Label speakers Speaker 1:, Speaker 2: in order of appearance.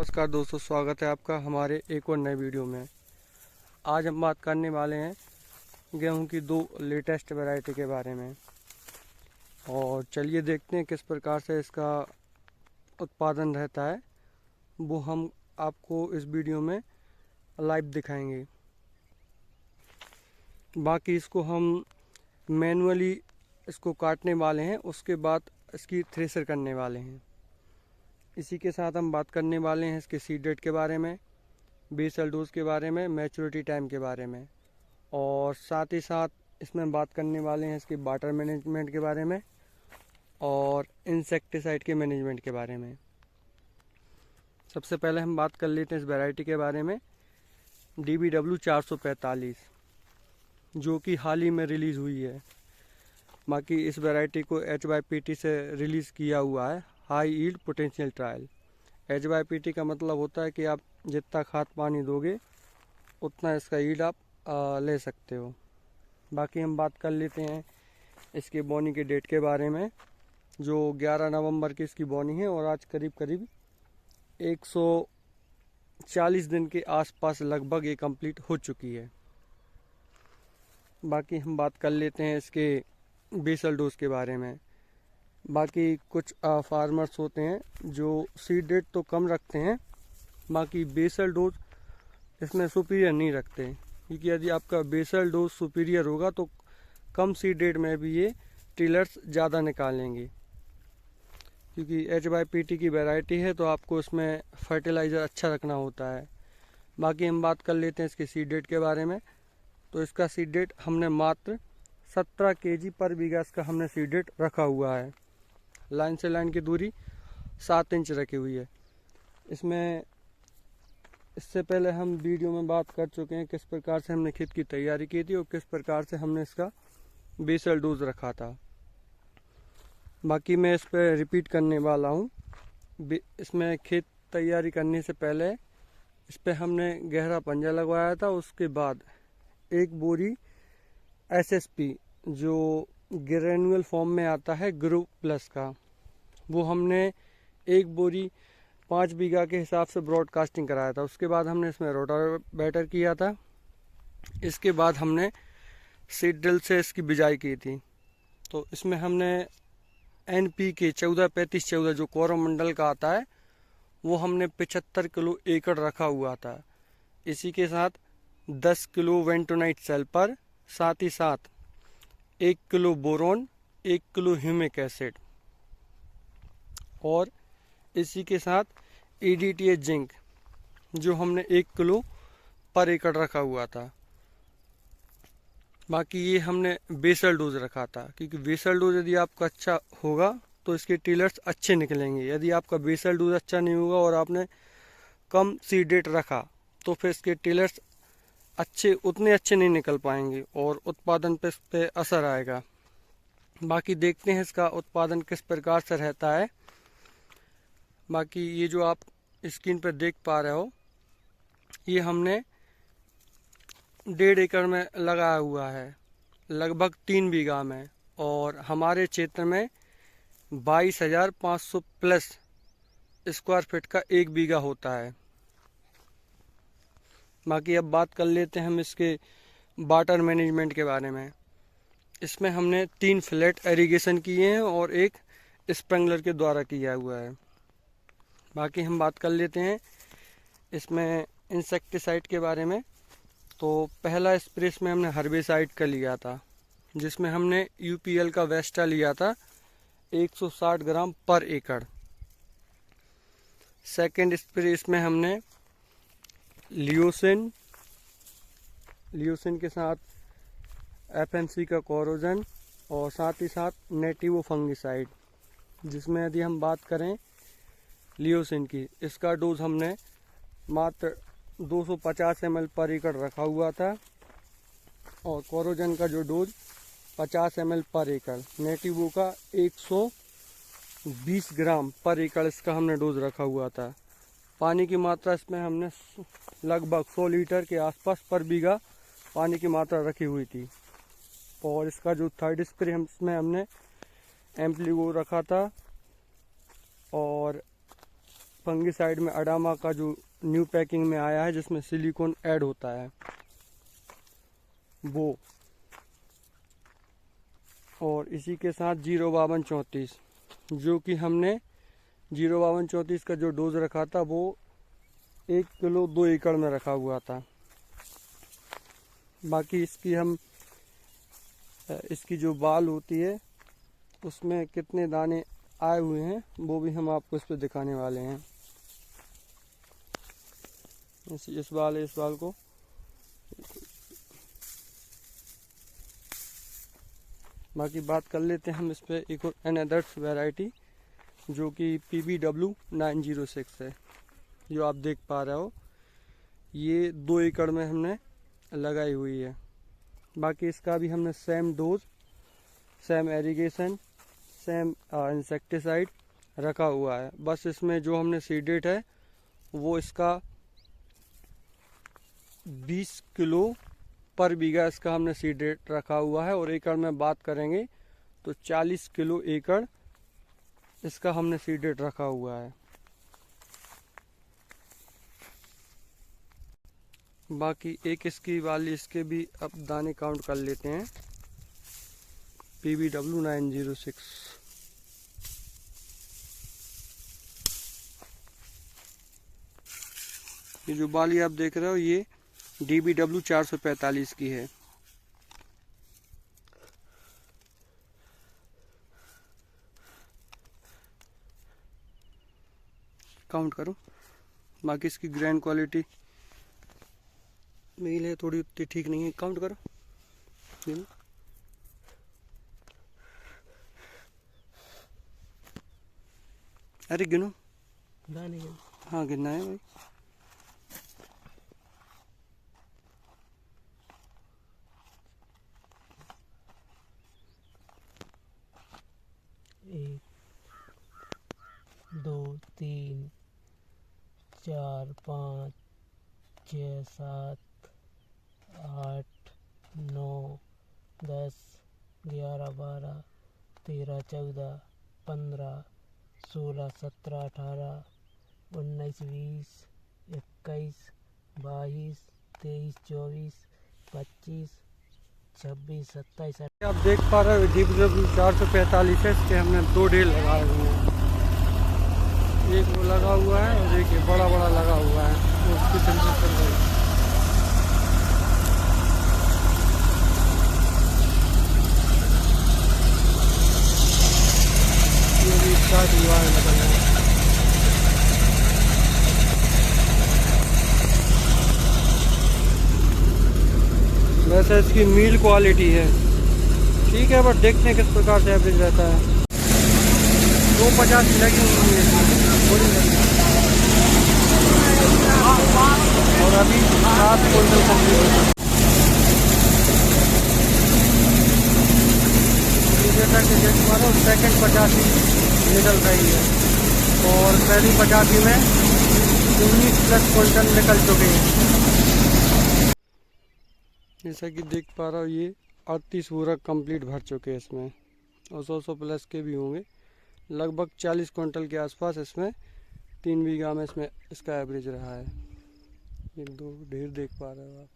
Speaker 1: नमस्कार दोस्तों, स्वागत है आपका हमारे एक और नए वीडियो में। आज हम बात करने वाले हैं गेहूं की दो लेटेस्ट वैरायटी के बारे में। और चलिए देखते हैं किस प्रकार से इसका उत्पादन रहता है, वो हम आपको इस वीडियो में लाइव दिखाएंगे। बाकी इसको हम मैनुअली इसको काटने वाले हैं, उसके बाद इसकी थ्रेशर करने वाले हैं। इसी के साथ हम बात करने वाले हैं इसके सीड रेट के बारे में, बेसल डोज के बारे में, मैच्योरिटी टाइम के बारे में, और साथ ही साथ इसमें बात करने वाले हैं इसके वाटर मैनेजमेंट के बारे में और इंसेक्टिसाइड के मैनेजमेंट के बारे में। सबसे पहले हम बात कर लेते हैं इस वैरायटी के बारे में, DBW 445, जो कि हाल ही में रिलीज़ हुई है। बाकी इस वैरायटी को HYPT से रिलीज़ किया हुआ है, high yield potential trial. HYPT का मतलब होता है कि आप जितना खाद पानी दोगे उतना इसका यील्ड आप ले सकते हो। बाकी हम बात कर लेते हैं इसके बोनी के डेट के बारे में, जो 11 नवंबर की इसकी बोनी है और आज करीब करीब 140 दिन के आसपास लगभग ये कंप्लीट हो चुकी है। बाकी हम बात कर लेते हैं इसके बेसल डोज के बारे में। बाकी कुछ फार्मर्स होते हैं जो सीड रेट तो कम रखते हैं, बाकी बेसल डोज इसमें सुपीरियर नहीं रखते, क्योंकि यदि आपका बेसल डोज सुपीरियर होगा तो कम सीड रेट में भी ये टिलर्स ज़्यादा निकालेंगे। क्योंकि HYPT की वैरायटी है तो आपको इसमें फर्टिलाइज़र अच्छा रखना होता है। बाकी हम बात कर लेते हैं इसके सीड रेट के बारे में। तो इसका सीड रेट हमने मात्र 17 kg पर बीघा इसका हमने सीड रेट रखा हुआ है। लाइन से लाइन की दूरी 7 इंच रखी हुई है। इसमें इससे पहले हम वीडियो में बात कर चुके हैं किस प्रकार से हमने खेत की तैयारी की थी और किस प्रकार से हमने इसका बेसल डोज रखा था। बाकी मैं इस पर रिपीट करने वाला हूँ। इसमें खेत तैयारी करने से पहले इस पर हमने गहरा पंजा लगवाया था। उसके बाद एक बोरी SSP जो ग्रेन्युअल फॉर्म में आता है ग्रो प्लस का, वो हमने एक बोरी 5 बीघा के हिसाब से ब्रॉडकास्टिंग कराया था। उसके बाद हमने इसमें रोटावेटर किया था। इसके बाद हमने सीड ड्रिल से इसकी बिजाई की थी। तो इसमें हमने NPK 14-35-14 जो कोरोमंडल का आता है वो हमने 75 किलो एकड़ रखा हुआ था। इसी के साथ 10 किलो वेंटोनाइट सल्फर, साथ ही साथ 1 kilo boron, 1 kilo humic acid, और इसी के साथ EDTA जिंक जो हमने 1 किलो पर एकड़ रखा हुआ था। बाकी ये हमने बेसल डोज रखा था, क्योंकि बेसल डोज यदि आपका अच्छा होगा तो इसके टिलर्स अच्छे निकलेंगे। यदि आपका बेसल डोज अच्छा नहीं होगा और आपने कम सीड रेट रखा तो फिर इसके टिलर्स उतने अच्छे नहीं निकल पाएंगे और उत्पादन पे इस पे असर आएगा। बाकी देखते हैं इसका उत्पादन किस प्रकार से रहता है। बाकी ये जो आप स्क्रीन पर देख पा रहे हो, ये हमने 1.5 एकड़ में लगाया हुआ है, लगभग 3 बीघा में, और हमारे क्षेत्र में 22,500 प्लस स्क्वायर फीट का 1 बीघा होता है। बाकी अब बात कर लेते हैं हम इसके वाटर मैनेजमेंट के बारे में। इसमें हमने 3 फ्लैट एरीगेशन किए हैं और एक स्प्रिंकलर के द्वारा किया हुआ है। बाकी हम बात कर लेते हैं इसमें इंसेक्टिसाइड के बारे में। तो पहला स्प्रे इसमें हमने हर्बिसाइड का लिया था, जिसमें हमने UPL का वेस्टा लिया था 160 ग्राम पर एकड़। सेकेंड स्प्रे इसमें हमने लियोसिन के साथ FMC का कोरोजन और साथ ही साथ नेटिवो फंगिसाइड, जिसमें यदि हम बात करें लियोसिन की, इसका डोज हमने मात्र 250 ml पर एकड़ रखा हुआ था, और कोरोजन का जो डोज 50 ml पर एकड़, नेटिवो का 120 ग्राम पर एकड़ इसका हमने डोज रखा हुआ था। पानी की मात्रा इसमें हमने लगभग 100 लीटर के आसपास पर बीघा पानी की मात्रा रखी हुई थी। और इसका जो थर्ड स्प्रे इसमें हमने एम्प्लीगो रखा था और फंगिसाइड में अडामा का जो न्यू पैकिंग में आया है जिसमें सिलिकॉन ऐड होता है वो, और इसी के साथ 05234 जो कि हमने 05234 का जो डोज रखा था वो 1 किलो 2 एकड़ में रखा हुआ था। बाकी इसकी जो बाल होती है उसमें कितने दाने आए हुए हैं वो भी हम आपको इस पे दिखाने वाले हैं। इस बाल को बाकी बात कर लेते हैं हम इस पे एक और अनदर्स वैरायटी जो कि PBW 906 है, जो आप देख पा रहे हो। ये 2 एकड़ में हमने लगाई हुई है। बाकी इसका भी हमने same dose, same irrigation, same insecticide रखा हुआ है। बस इसमें जो हमने सीडेट है वो इसका 20 किलो पर बीघा इसका हमने सीडेट रखा हुआ है, और एकड़ में बात करेंगे तो 40 किलो एकड़ इसका हमने सीडेट रखा हुआ है। बाकी एक इसके भी अब दाने काउंट कर लेते हैं। PBW 906 ये जो बाली आप देख रहे हो ये DBW 445 की है। काउंट करो। बाकी इसकी ग्रैंड क्वालिटी मेल है, थोड़ी उतनी ठीक नहीं है। काउंट करो। अरे गिनो। हाँ गिनना है भाई।
Speaker 2: एक, 2, 3, 4, 5, 6, 7, 8, 9, 10, 11, 12, 13, 14, 15, 16, 17, 18, 19, 20, 21, 22, 23, 24, 25, 26, 27।
Speaker 1: आप देख पा रहे हो DBW 445 है। इसके हमने 2 ढेर लगाए हुए हैं, एक वो लगा हुआ है और एक बड़ा लगा हुआ है, तो उसकी टेंशन चल रही है। ये भी स्टार्ट हुआ है लगना। वैसे इसकी मील क्वालिटी है ठीक है, बट देखते हैं किस प्रकार से एवरेज रहता है। 250 लगी हुई है और अभी 7 क्विंटल कंप्लीट होता है। जैसा कि देख पा रहे हो सेकेंड 85 निकल रही है और पहली 85 में 19+ क्विंटल निकल चुके हैं। जैसा कि देख पा रहा हूँ ये 38 पूरा कंप्लीट भर चुके हैं इसमें, और 100 प्लस के भी होंगे। लगभग 40 क्विंटल के आसपास इसमें 3 बीघा में इसमें इसका एवरेज रहा है। 1 2 ढेर देख पा रहे हो आप।